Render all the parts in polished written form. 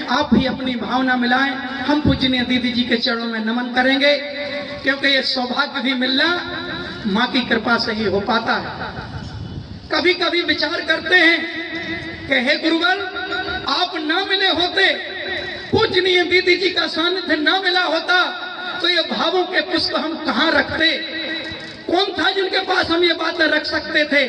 आप भी अपनी भावना मिलाएं। हम पूजनीय दीदी जी के चरणों में नमन करेंगे, क्योंकि ये सौभाग्य भी मिलना माँ की कृपा से ही हो पाता है। कभी कभी विचार करते हैं कि हे गुरुवर, आप ना मिले होते, पूजनीय दीदी जी का सानिध्य ना मिला होता, तो ये भावों के पुष्प हम कहाँ रखते? कौन था जिनके पास हम ये बातें रख सकते थे?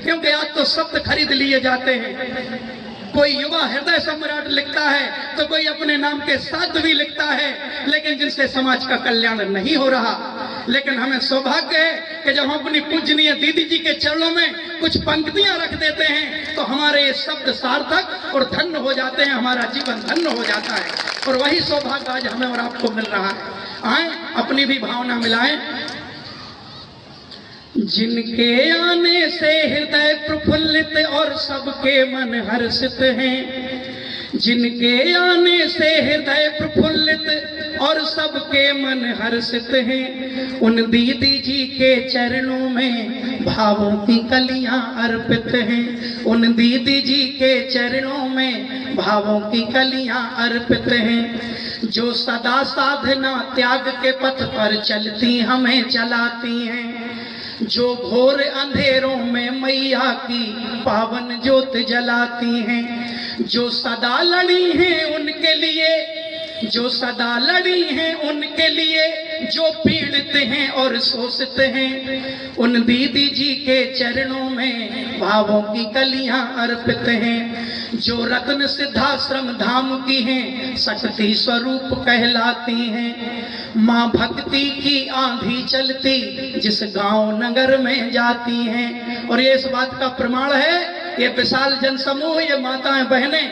क्योंकि आज तो शब्द खरीद लिए जाते हैं। कोई युवा हृदय सम्राट लिखता है तो कोई अपने नाम के साथ भी लिखता है, लेकिन जिनसे समाज का कल्याण नहीं हो रहा। लेकिन हमें सौभाग्य है कि जब हम अपनी पूजनीय दीदी जी के चरणों में कुछ पंक्तियां रख देते हैं तो हमारे ये शब्द सार्थक और धन्य हो जाते हैं, हमारा जीवन धन्य हो जाता है। और वही सौभाग्य आज हमें और आपको मिल रहा है। आए अपनी भी भावना मिलाएं। जिनके आने से हृदय प्रफुल्लित और सबके मन हर्षित हैं, जिनके आने से हृदय प्रफुल्लित और सबके मन हर्षित हैं, उन दीदी जी के चरणों में भावों की कलियां अर्पित हैं। उन दीदी जी के चरणों में भावों की कलियां अर्पित हैं, जो सदा साधना त्याग के पथ पर चलती हमें चलाती हैं, जो घोर अंधेरों में मैया की पावन ज्योत जलाती हैं, जो सदा लड़ी हैं उनके लिए, जो सदा लड़ी हैं उनके लिए, जो पीड़ित हैं और शोषित हैं, उन दीदी जी के चरणों में भावों की कलियां अर्पित हैं, जो रत्न सिद्धाश्रम धाम की हैं, शक्ति स्वरूप कहलाती हैं। माँ भक्ति की आंधी चलती जिस गांव नगर में जाती हैं, और ये इस बात का प्रमाण है, ये विशाल जनसमूह, ये माताएं बहनें,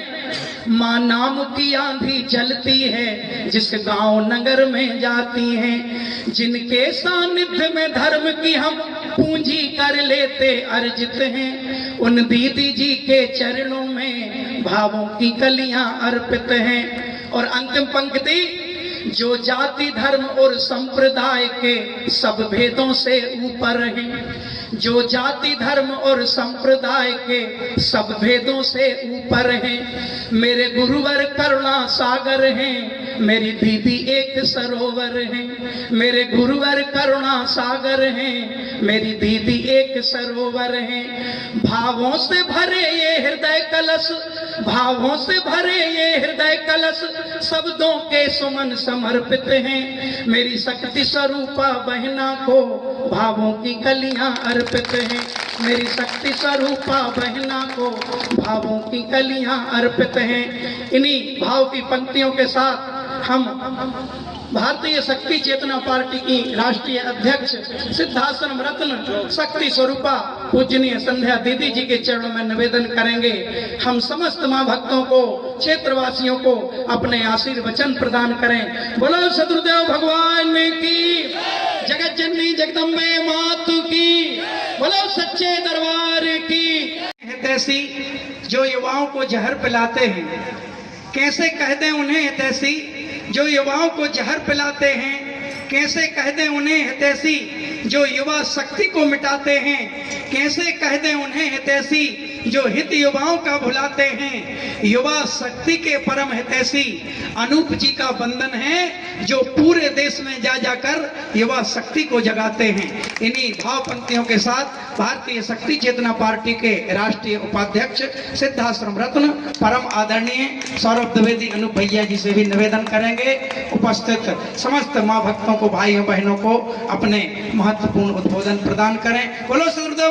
माँ नाम की आंधी चलती है जिस गांव नगर में जाती हैं, जिनके सानिध्य में धर्म की हम पूंजी कर लेते अर्जित हैं, उन दीदी जी के चरणों में भावों की कलियां अर्पित हैं। और अंतिम पंक्ति, जो जाति धर्म और संप्रदाय के सब भेदों से ऊपर हैं, जो जाति धर्म और संप्रदाय के सब भेदों से ऊपर हैं, मेरे गुरुवर करुणा सागर हैं, मेरी दीदी एक सरोवर हैं। मेरे गुरुवर करुणा सागर हैं, मेरी दीदी एक सरोवर हैं। भावों से भरे ये हृदय कलश, भावों से भरे ये हृदय कलश, शब्दों के सुमन समर्पित हैं, मेरी शक्ति स्वरूपा बहना को भावों की कलियां अर्पित हैं, मेरी शक्ति स्वरूपा बहना को भावों की कलियां अर्पित हैं। इन्हीं भाव की पंक्तियों के साथ हम भारतीय शक्ति चेतना पार्टी की राष्ट्रीय अध्यक्ष सिद्धाश्रम रत्न शक्ति स्वरूपा पूजनीय संध्या दीदी जी के चरणों में निवेदन करेंगे। हम समस्त मां भक्तों को, क्षेत्रवासियों को अपने आशीर्वचन प्रदान करें। बोलो सदगुरुदेव भगवान की, जगत जननी जगदम्बे मातु की, बोलो सच्चे दरबार की। तैसी जो युवाओं को जहर पिलाते हैं, कैसे कह दें उन्हें हितैषी, जो युवाओं को जहर पिलाते हैं, कैसे कह दें उन्हें हितैषी, जो युवा शक्ति को मिटाते हैं, कैसे कह दें उन्हें हितैषी, जो हित युवाओं का भुलाते हैं। युवा शक्ति के परम हितैषी अनूप जी का बंधन है, जो पूरे देश में जा जाकर युवा शक्ति को जगाते हैं। इन्हीं भाव पंक्तियों के साथ भारतीय शक्ति चेतना पार्टी के राष्ट्रीय उपाध्यक्ष सिद्धाश्रम रत्न परम आदरणीय सौरभ द्विवेदी अनूप भैया जी से भी निवेदन करेंगे, उपस्थित समस्त माँ भक्तों को, भाइयों बहनों को अपने महत्वपूर्ण उद्बोधन प्रदान करें। बोलो सदगुरुदेव।